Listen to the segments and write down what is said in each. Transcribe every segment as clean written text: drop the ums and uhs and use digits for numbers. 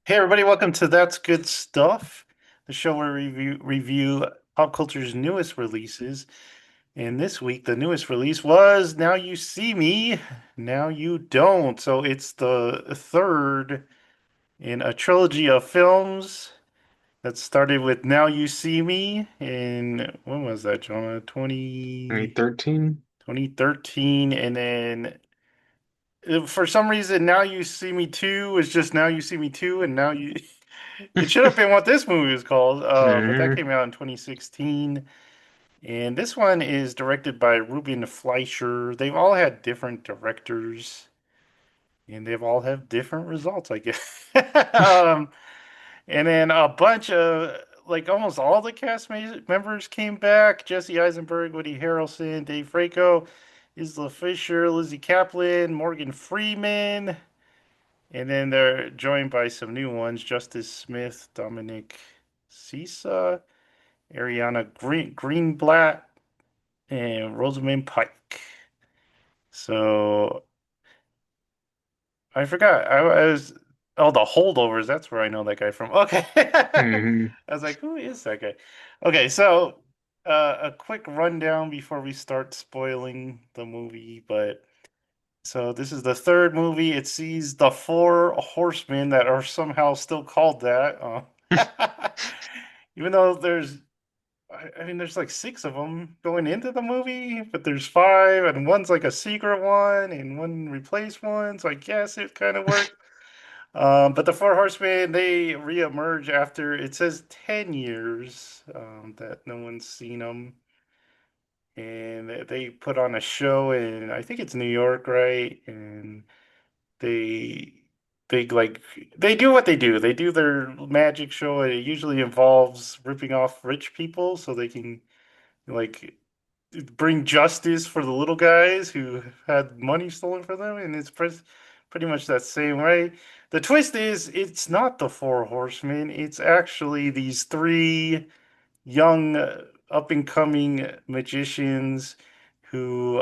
Hey everybody, welcome to That's Good Stuff, the show where we review pop culture's newest releases. And this week, the newest release was Now You See Me, Now You Don't. So it's the third in a trilogy of films that started with Now You See Me in, when was that, Jonah? 2013? 2013. And then for some reason, Now You See Me 2 is just Now You See Me 2, and now you. It should have been what this movie was called, but that Mhm. came out in 2016. And this one is directed by Ruben Fleischer. They've all had different directors, and they've all have different results, I guess. And then a bunch of, like, almost all the members came back. Jesse Eisenberg, Woody Harrelson, Dave Franco, Isla Fisher, Lizzie Kaplan, Morgan Freeman. And then they're joined by some new ones: Justice Smith, Dominic Sisa, Ariana Greenblatt, and Rosamund Pike. So I forgot. I was oh, the Holdovers. That's where I know that guy from. Okay. Mhm. I was like, who is that guy? Okay, so a quick rundown before we start spoiling the movie, but so this is the third movie. It sees the four horsemen that are somehow still called that. Even though I mean, there's like six of them going into the movie, but there's five, and one's like a secret one, and one replaced one. So I guess it kind of worked. But the four horsemen, they reemerge after it says 10 years that no one's seen them, and they put on a show in I think it's New York, right? And they they like they do what they do. They do their magic show. It usually involves ripping off rich people so they can like bring justice for the little guys who had money stolen from them, and it's pretty much that same way. The twist is it's not the four horsemen. It's actually these three young up and coming magicians who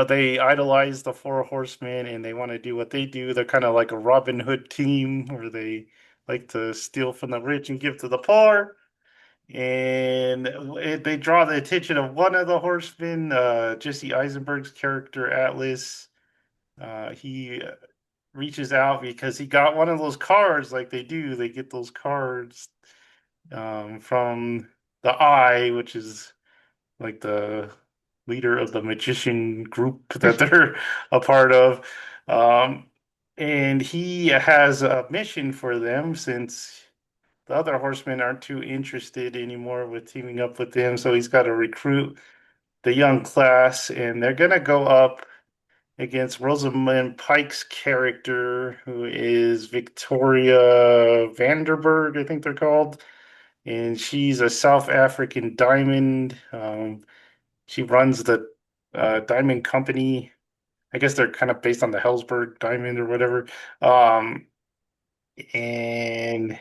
they idolize the Four Horsemen and they want to do what they do. They're kind of like a Robin Hood team where they like to steal from the rich and give to the poor. And they draw the attention of one of the horsemen, Jesse Eisenberg's character, Atlas. He reaches out because he got one of those cards, like they do. They get those cards from the Eye, which is like the leader of the magician group that they're a part of. Um, and he has a mission for them since the other horsemen aren't too interested anymore with teaming up with him. So he's got to recruit the young class, and they're going to go up against Rosamund Pike's character, who is Victoria Vanderberg, I think they're called. And she's a South African diamond. She runs the diamond company. I guess they're kind of based on the Hellsberg diamond or whatever. Um, and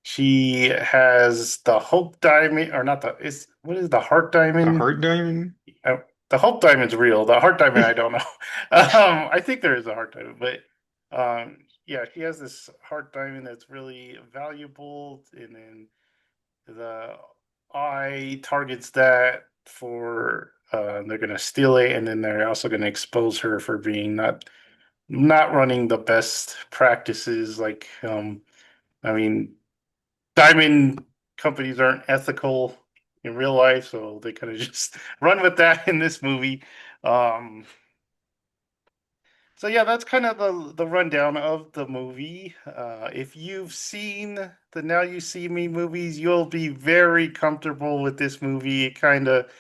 she has the Hope diamond, or not the is what is the Heart The diamond? Heart Diamond? The Hope diamond's real. The Heart diamond, I don't know. I think there is a Heart diamond, but yeah, she has this Heart diamond that's really valuable, and then the eye targets that for they're gonna steal it, and then they're also gonna expose her for being not running the best practices. Like, I mean, diamond companies aren't ethical in real life, so they kind of just run with that in this movie. Um, so yeah, that's kind of the rundown of the movie. If you've seen the Now You See Me movies, you'll be very comfortable with this movie. It kind of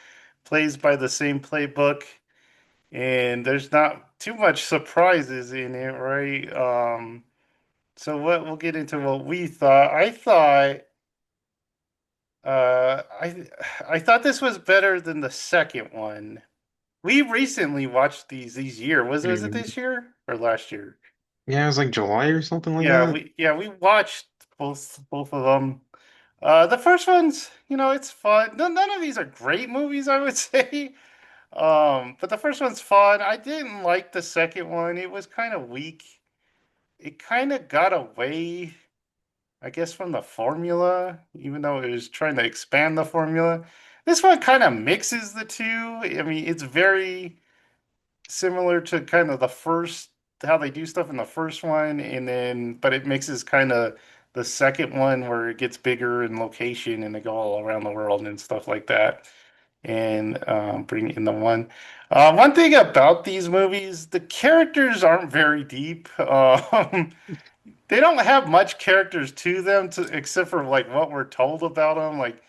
plays by the same playbook, and there's not too much surprises in it, right? So what we'll get into what we thought. Uh, I I thought this was better than the second one. We recently watched these year. Was it Mhm. this year or last year? Yeah, it was like July or something like Yeah, that. we watched both of them. The first one's, it's fun. None of these are great movies, I would say. But the first one's fun. I didn't like the second one. It was kind of weak. it kind of got away, I guess, from the formula, even though it was trying to expand the formula. This one kind of mixes the two. I mean, it's very similar to kind of the first, how they do stuff in the first one, and then, but it mixes kind of the second one where it gets bigger in location and they go all around the world and stuff like that. And bring in the one. One thing about these movies, the characters aren't very deep. They don't have much characters to them, except for like what we're told about them. Like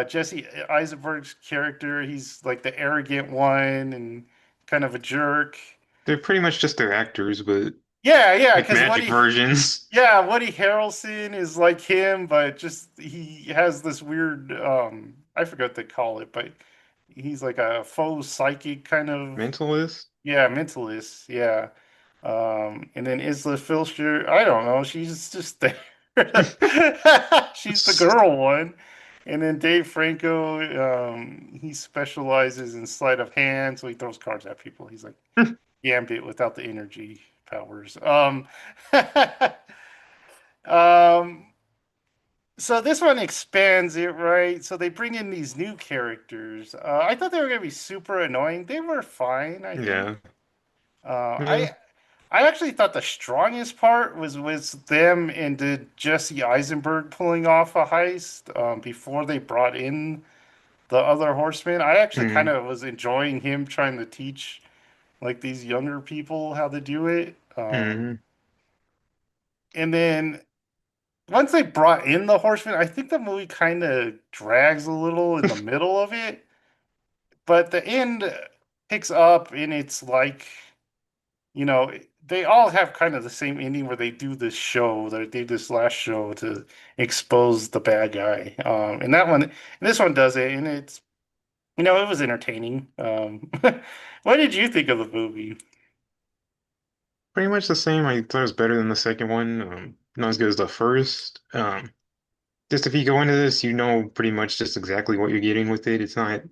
Jesse Eisenberg's character, he's like the arrogant one and kind of a jerk. They're pretty much just their actors, but Yeah, yeah, like because magic versions. Yeah, Woody Harrelson is like him, but just he has this weird I forgot what they call it, but he's like a faux psychic kind of, Mentalist. yeah, mentalist, yeah. And then Isla Filcher, I don't know, she's just there. She's the girl one. And then Dave Franco, he specializes in sleight of hand, so he throws cards at people. He's like Gambit without the energy powers. Um, so this one expands it, right? So they bring in these new characters. I thought they were gonna be super annoying. They were fine, I think. Yeah. Uh, Yeah. I I actually thought the strongest part was them and did Jesse Eisenberg pulling off a heist before they brought in the other horsemen. I actually kind Mm, of was enjoying him trying to teach like these younger people how to do it. mm. And then once they brought in the horsemen, I think the movie kind of drags a little in the middle of it, but the end picks up and it's like, you know, they all have kind of the same ending where they do this show, they do this last show to expose the bad guy. And that one, and this one does it, and it's, it was entertaining. What did you think of the movie? Pretty much the same. I thought it was better than the second one. Not as good as the first. Just if you go into this, you know pretty much just exactly what you're getting with it. It's not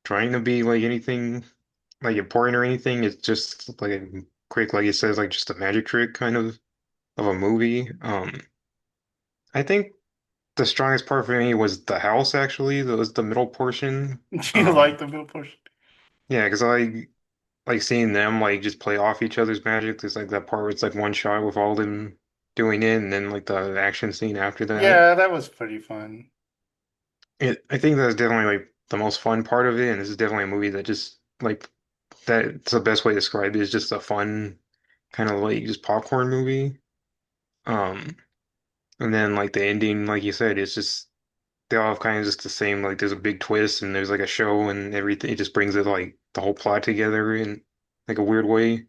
trying to be like anything like important or anything. It's just like a quick, like it says, like just a magic trick kind of a movie. I think the strongest part for me was the house actually. That was the middle portion. Do you like the middle portion? Yeah, because I like seeing them like just play off each other's magic. There's like that part where it's like one shot with all them doing it, and then like the action scene after that. Yeah, that was pretty fun. I think that's definitely like the most fun part of it, and this is definitely a movie that just like that's the best way to describe it is just a fun kind of like just popcorn movie. Um, and then like the ending, like you said, it's just they all have kind of just the same like there's a big twist and there's like a show and everything. It just brings it like the whole plot together in like a weird way.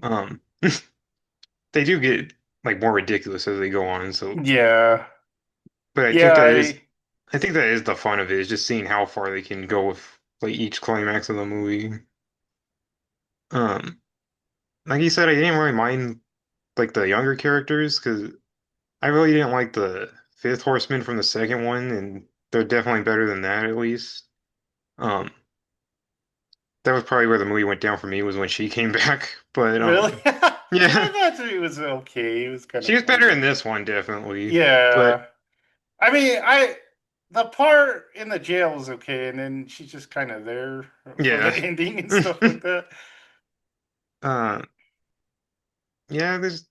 Um, they do get like more ridiculous as they go on. So, Yeah. but Yeah, I think that is the fun of it is just seeing how far they can go with like each climax of the movie. Um, like you said, I didn't really mind like the younger characters because I really didn't like the Fifth Horseman from the second one, and they're definitely better than that at least. Um, that was probably where the movie went down for me was when she came back. But really? yeah, I thought it was okay. It was kind she of was better funny. in this one definitely. But Yeah. I mean, the part in the jail was okay, and then she's just kind of there for the yeah. ending and stuff like that. Uh, yeah, there's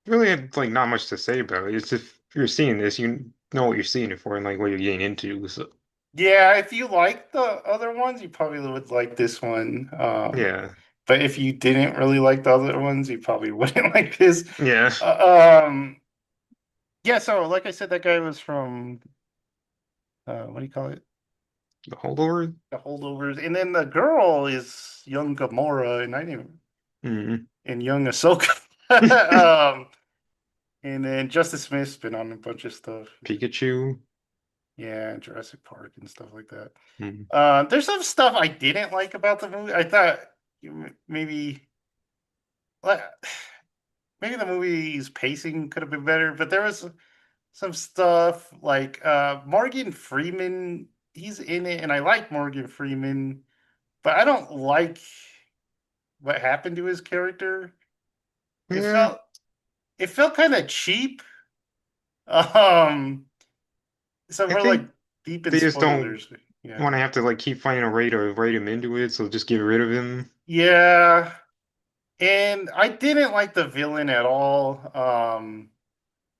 really like not much to say about it. It's if you're seeing this, you know what you're seeing it for and like what you're getting into. So Yeah, if you like the other ones, you probably would like this one. yeah, But if you didn't really like the other ones, you probably wouldn't like this. yeah, Uh, um, yeah, so like I said, that guy was from what do you call it? the holdover. The Holdovers. And then the girl is young Gamora, and I didn't Mm. and young Ahsoka. um, and then Justice Smith's been on a bunch of stuff. Pikachu. Yeah, Jurassic Park and stuff like that. Mm. There's some stuff I didn't like about the movie. I thought maybe like, maybe the movie's pacing could have been better, but there was some stuff like Morgan Freeman. He's in it, and I like Morgan Freeman, but I don't like what happened to his character. It Yeah, felt. it felt kind of cheap. Um, so I we're like think deep in they just don't spoilers. Yeah. want to have to like keep finding a way to write him into it, so just get rid of him. Yeah. And I didn't like the villain at all.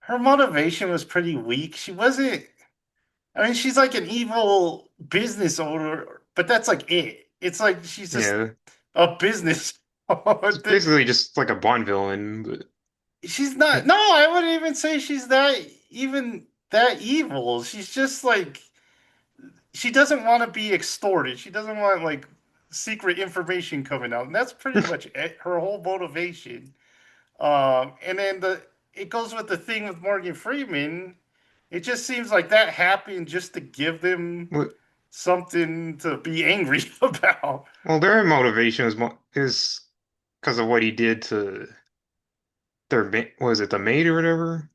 Her motivation was pretty weak. She wasn't, I mean, she's like an evil business owner, but that's like it. It's like she's just Yeah, a business. it's basically just like a Bond villain, but She's not, like, no, I wouldn't even say she's that even that evil. She's just like she doesn't want to be extorted. She doesn't want like secret information coming out. And that's pretty much it, her whole motivation. And then it goes with the thing with Morgan Freeman. It just seems like that happened just to give them well, something to be angry about. their motivation is because of what he did to was it the maid or whatever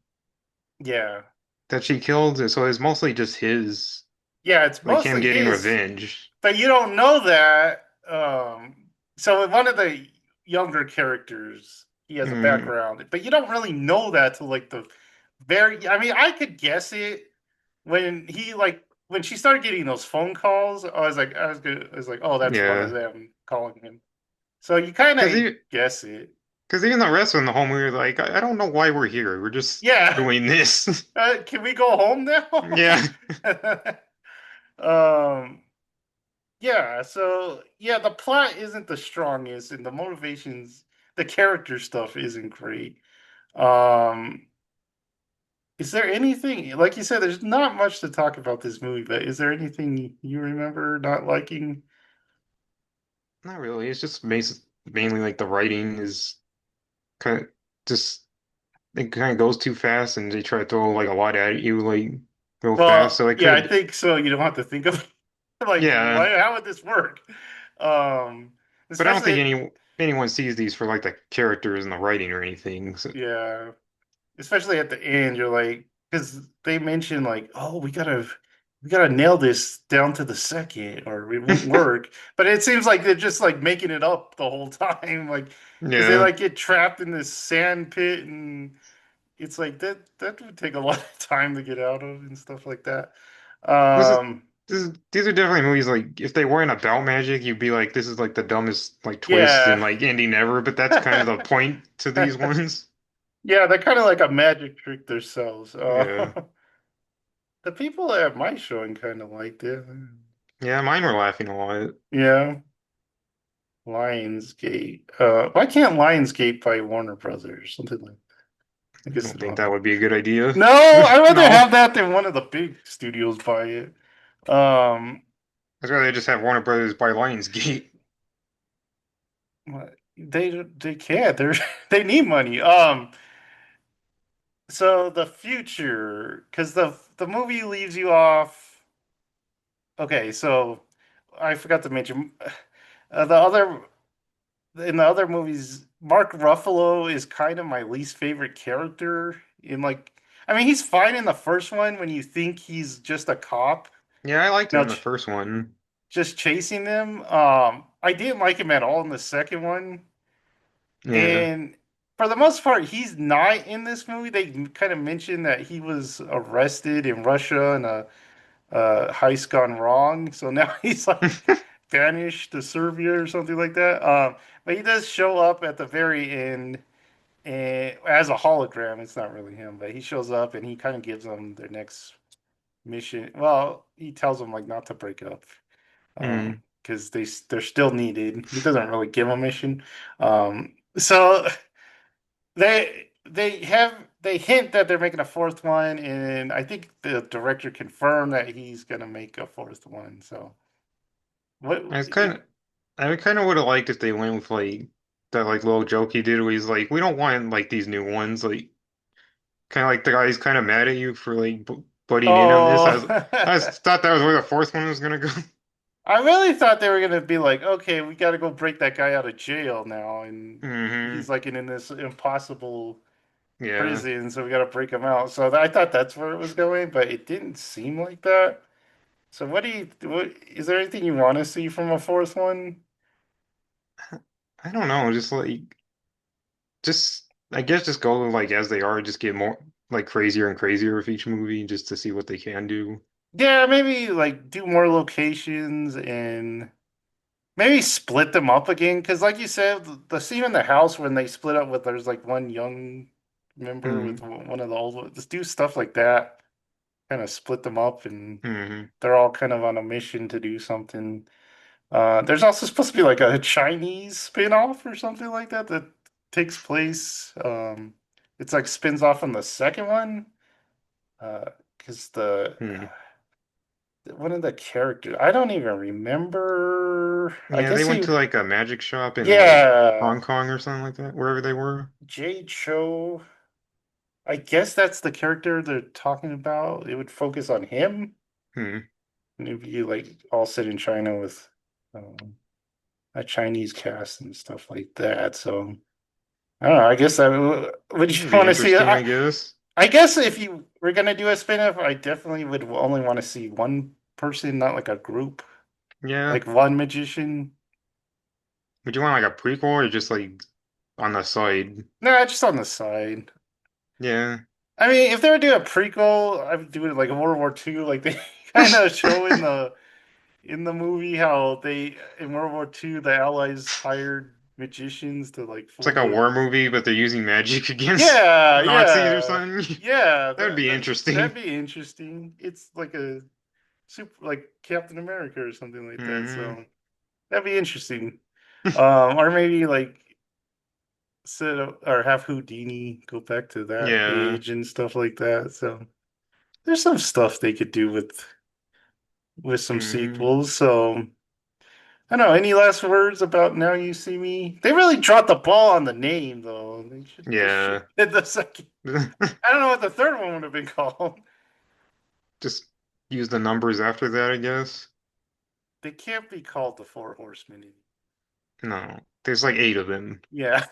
Yeah. that she killed? So it's mostly just his, Yeah, it's like him mostly getting his, revenge. but you don't know that. So one of the younger characters, he has a Mm, background, but you don't really know that till like the very. I mean, I could guess it when he like when she started getting those phone calls. I was like, oh, that's one of yeah, them calling him. So you kind because of guess it. even the rest of the whole movie, are like I don't know why we're here. We're just Yeah. doing this. Can we go home now? Yeah, um. Yeah, so yeah, the plot isn't the strongest and the motivations, the character stuff isn't great. Um, is there anything, like you said, there's not much to talk about this movie, but is there anything you remember not liking? not really. It's just mainly like the writing is kind of just it kind of goes too fast, and they try to throw like a lot at you like real fast. Well, So it yeah, I could, think so. You don't have to think of like, yeah. why, how would this work? Um, But I don't think especially, anyone sees these for like the characters and the writing or anything. So, yeah, especially at the end, you're like, because they mention like, oh, we gotta nail this down to the second, or it won't work. But it seems like they're just like making it up the whole time, like because they yeah. like get trapped in this sand pit, and it's like that would take a lot of time to get out of and stuff like that. This is Um, these are definitely movies like if they weren't about magic, you'd be like, this is like the dumbest like twist and yeah. like ending ever. But that's kind of the point to these ones. Yeah, they're kind of like a magic trick themselves. Yeah. The people at my showing kind of liked it. Yeah, mine were laughing a lot. Yeah. Lionsgate. Why can't Lionsgate buy Warner Brothers? Something like that. I I guess don't they don't think have that the. would be a good idea. No, I'd rather No. have that than one of the big studios buy it. Um, I'd rather just have Warner Brothers buy Lionsgate. they can't. They're they need money. So the future, because the movie leaves you off. Okay, so I forgot to mention the other in the other movies, Mark Ruffalo is kind of my least favorite character. In like, I mean, he's fine in the first one when you think he's just a cop, Yeah, I liked you him know, in the first one. just chasing them. I didn't like him at all in the second one, Yeah. and for the most part, he's not in this movie. They kind of mentioned that he was arrested in Russia and a heist gone wrong, so now he's like banished to Serbia or something like that. But he does show up at the very end and as a hologram. It's not really him, but he shows up and he kind of gives them their next mission. Well, he tells them like not to break up, Mm. because they're still needed. He doesn't really give them a mission. So they hint that they're making a fourth one, and I think the director confirmed that he's gonna make a fourth one. So what I was kind of, I kind of would have liked if they went with like that like little joke he did where he's like, we don't want like these new ones. Like kind of like the guy's kind of mad at you for like b butting in on this. oh, I just thought that was where the fourth one was gonna go. I really thought they were gonna be like, okay, we got to go break that guy out of jail now, and he's Hmm. like in this impossible Yeah. prison, so we got to break him out. So I thought that's where it was going, but it didn't seem like that. So what is there anything you want to see from a fourth one? I don't know, just like just. I guess just go like as they are, just get more like crazier and crazier with each movie just to see what they can do. Yeah, maybe like do more locations and maybe split them up again. Because, like you said, the scene in the house when they split up with there's like one young member with Mm, one of the old ones. Just do stuff like that. Kind of split them up, and hmm. they're all kind of on a mission to do something. There's also supposed to be like a Chinese spin-off or something like that that takes place. It's like spins off on the second one. Because Hmm. one of the characters, I don't even remember. I Yeah, they guess went he, to like a magic shop in like yeah, Hong Kong or something like that, wherever they were. Jay Cho. I guess that's the character they're talking about. It would focus on him, Hmm. and it'd be like all set in China with um, a Chinese cast and stuff like that. So I don't know. I guess I would you That'd be want to see it? interesting, I guess. I guess if you were gonna do a spin-off, I definitely would only want to see one person, not like a group, Yeah. like one magician. Would you want like a prequel or just like on the side? No, just on the side. Yeah. I mean, if they were doing a prequel, I would do it like World War II, like they kind of show in the movie how they in World War II the Allies hired magicians to like It's fool like a the war movie, but they're using magic against yeah, Nazis or yeah, something. yeah. That would be That'd interesting. be interesting. It's like a super like Captain America or something like that. Hmm. So that'd be interesting. Or maybe like or have Houdini go back to that Yeah. age and stuff like that. So there's some stuff they could do with some Hmm. sequels. So I don't know. Any last words about Now You See Me? They really dropped the ball on the name though. They should just Yeah. did the second. I don't know what the third one would have been called. Just use the numbers after that, I guess. They can't be called the Four Horsemen. No, there's like eight of them. Yeah.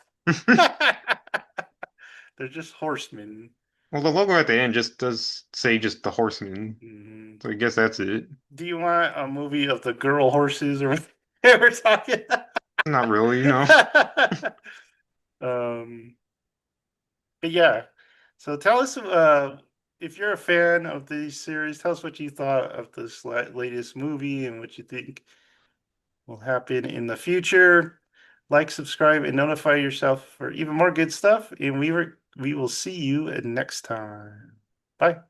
They're just horsemen. Well, the logo at the end just does say just the horseman. Mhm. So I guess that's it. Do you want a movie of the girl horses or what they were talking? Not really, no. um, but yeah. So tell us if you're a fan of the series, tell us what you thought of this latest movie and what you think will happen in the future. Like, subscribe, and notify yourself for even more good stuff. And we will see you next time. Bye.